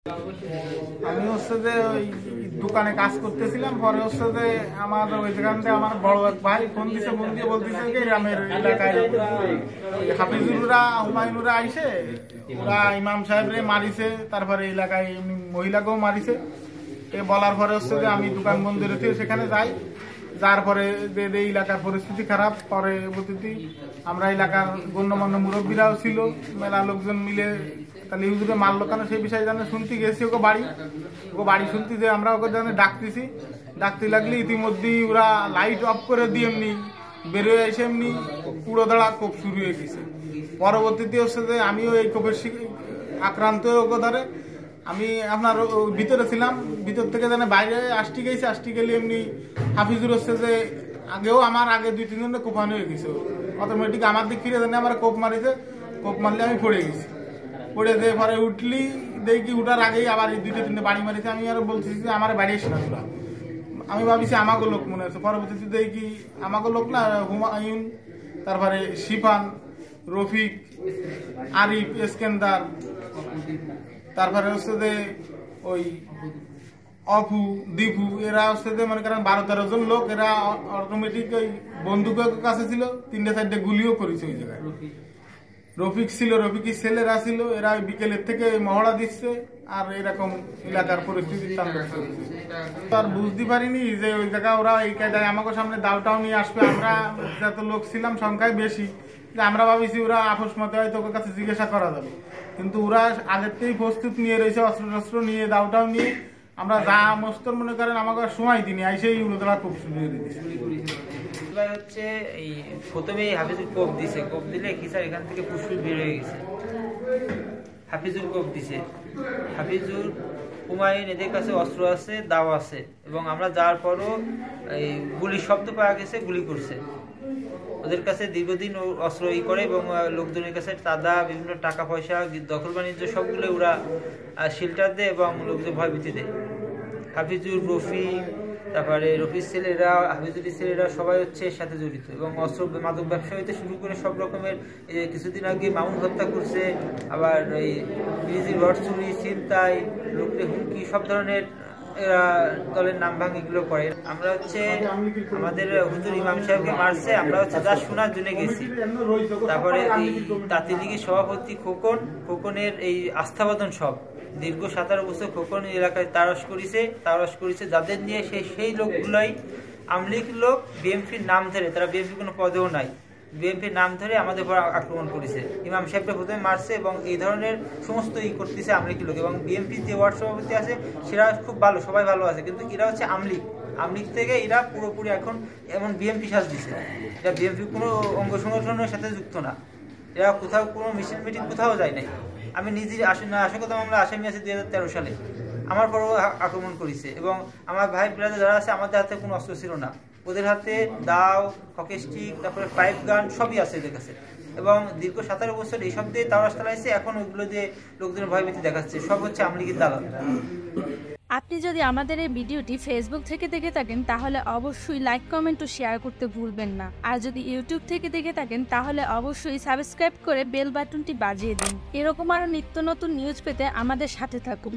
আমি হচ্ছে যে ওই দোকানে কাজ করতেছিলাম, পরে হচ্ছে যে আমার ওই যেখান থেকে আমার বড় এক ভাই ফোন দিছে, ফোন দিয়ে বলতেছে যে গ্রামের এলাকায় হাফিজুররা হুমায়ুনরা আইসে ওরা ইমাম সাহেবরে মারিছে, তারপরে এলাকায় মহিলাকেও মারিছে। বলার পরে হচ্ছে যে আমি দোকান বন্ধ রেখে সেখানে যাই, যার পরে যে এলাকার পরিস্থিতি খারাপ। পরবর্তীতে আমরা এলাকার গণ্যমান্য মুরব্বীরাও ছিল, মেলা লোকজন মিলে তাহলে হুজুরে মারলো কেন সেই বিষয়ে জানে শুনতে গেছি ওকে বাড়ি শুনতে, যে আমরা ওকে জানে ডাকতেছি, ডাকতে লাগলে ইতিমধ্যেই ওরা লাইট অফ করে দিয়ে এমনি বেরোয় এসে এমনি পুরো দাঁড়া কোপ শুরু হয়ে গেছে। পরবর্তীতে হচ্ছে যে আমিও এই কোপের আক্রান্ত ওকে ধরে আমি আপনার ভিতরে ছিলাম, ভিতর থেকে জানে বাইরে আসতে গেলে এমনি হাফিজুর হচ্ছে যে আগেও আমার আগে 2-3 জনে কোপানো হয়ে গেছে, অটোমেটিক আমার দিক ফিরে জানে আমার কোপ মারিছে, কোপ মারলে আমি পড়ে গেছি। পড়ে দিয়ে পরে উঠলি দেখি উঠার আগেই আবার 2-3 বাড়ি মারিছে। আমি আরো বলতেছি যে আমার বাড়ি এসে না তোরা, আমি ভাবিছি আমাকে লোক মনে হচ্ছে। পরবর্তীতে দেখি আমাকে লোক না, হুমায়ুন, তারপরে শিফান, রফিক, আরিফ, এসকেন্দার, তারপরে হচ্ছে যে ওই অপু, দীপু, এরা হচ্ছে যে মনে করেন 12-13 জন লোক। এরা অটোমেটিক ওই বন্দুকের কাছে ছিল, 3-4টে গুলিও করেছে ওই জায়গায়। রফিক ছিল, রফিকের ছেলেরা ছিল, এরা বিকেলের থেকে মহড়া দিচ্ছে আর এরকম এলাকার পরিস্থিতি আর বুঝতে পারিনি যে ওই জায়গা ওরা এই কায়দায় আমাকে সামনে দাওটাও নিয়ে আসবে। আমরা যত লোক ছিলাম সংখ্যায় বেশি, যে আমরা ভাবিছি ওরা আপোষ মতে হয়তো ওর কাছে জিজ্ঞাসা করা যাবে, কিন্তু ওরা আগের থেকেই প্রস্তুত নিয়ে রয়েছে, অস্ত্র নিয়ে দাওটাও নিয়ে। আমরা যা মস্তর মনে করেন আমাকে সময় দিনি আইসেই উড়োদড়া খুব শুরু করে দিয়েছে। হচ্ছে এই প্রথমে হাফিজুর কোপ দিছে, কোপ দিলে খিসার এখান থেকে ফুসফুস বের হয়ে গেছে। হাফিজুর কোপ দিছে, হাফিজুর, হুমায়ুন, এদের কাছে অস্ত্র আছে, দাও আছে, এবং আমরা যাওয়ার পরও এই গুলির শব্দ পাওয়া গেছে, গুলি করছে। ওদের কাছে দীর্ঘদিন অস্ত্র করে এবং লোকজনের কাছে চাঁদা, বিভিন্ন টাকা পয়সা, দখল বাণিজ্য সবগুলো ওরা শেল্টার দেয় এবং লোকজন ভয়ভীতি দেয়। হাফিজুর, রফি, তারপরে রফির ছেলেরা, হাফিজুরের ছেলেরা সবাই হচ্ছে এর সাথে জড়িত, এবং অস্ত্র মাদক ব্যবসা হইতে শুরু করে সব রকমের। কিছুদিন আগে মামুন হত্যা করছে, আবার এই বিজির রড চুরি, ছিনতাই, লোককে হুমকি, সব ধরনের এরা দলের নাম ভাঙ এগুলো করে। আমরা হচ্ছে আমাদের হুজুর ইমাম সাহেবকে মারছে, আমরা হচ্ছে যা শোনার জন্য গেছি। তারপরে এই তাঁতি লীগের সভাপতি খোকনের এই আস্থাবাদন সব দীর্ঘ 17 বছর খোকন এলাকায় তারস করেছে, যাদের নিয়ে সেই লোকগুলোই আমলিগ লোক, বিএমপির নাম ধরে, তারা বিএমপি কোনো পদেও নাই, বিএমপির নাম ধরে আমাদের উপর আক্রমণ করেছে। ইমাম সাহেবকে প্রথমে মারছে এবং এই ধরনের সমস্ত করতেছে আমলিগ লোক। এবং বিএমপির যে ওয়ার্ড সভাপতি আছে সেটা খুব ভালো, সবাই ভালো আছে, কিন্তু এরা হচ্ছে আমলিগ থেকে এরা পুরোপুরি এখন এমন বিএমপি সাজ দিছে। এটা বিএমপি কোনো অঙ্গ সংগঠনের সাথে যুক্ত না, এরা কোথাও কোনো মিটিং কোথাও যায় নাই। আমি নিজের আশঙ্কা আমরা আসামি আছি 2013 সালে, আমার পরও আক্রমণ করেছে। এবং আমার ভাই ব্রাদার যারা আছে, আমাদের হাতে কোনো অস্ত্র ছিল না, ওদের হাতে দাও, হকি স্টিক, তারপরে পাইপ গান সবই আছে এদের কাছে। এবং দীর্ঘ 17 বছর এইসব দিয়ে তাওরাস চালাইছে, এখন ওইগুলো দিয়ে লোকজনের ভয়ভীতি দেখাচ্ছে, সব হচ্ছে আমলিগের দালাল। আপনি যদি আমাদের এই ভিডিওটি ফেসবুক থেকে দেখে থাকেন তাহলে অবশ্যই লাইক, কমেন্ট ও শেয়ার করতে ভুলবেন না। আর যদি ইউটিউব থেকে দেখে থাকেন তাহলে অবশ্যই সাবস্ক্রাইব করে বেল বাটনটি বাজিয়ে দিন। এরকম আরো নিত্য নতুন নিউজ পেতে আমাদের সাথে থাকুন।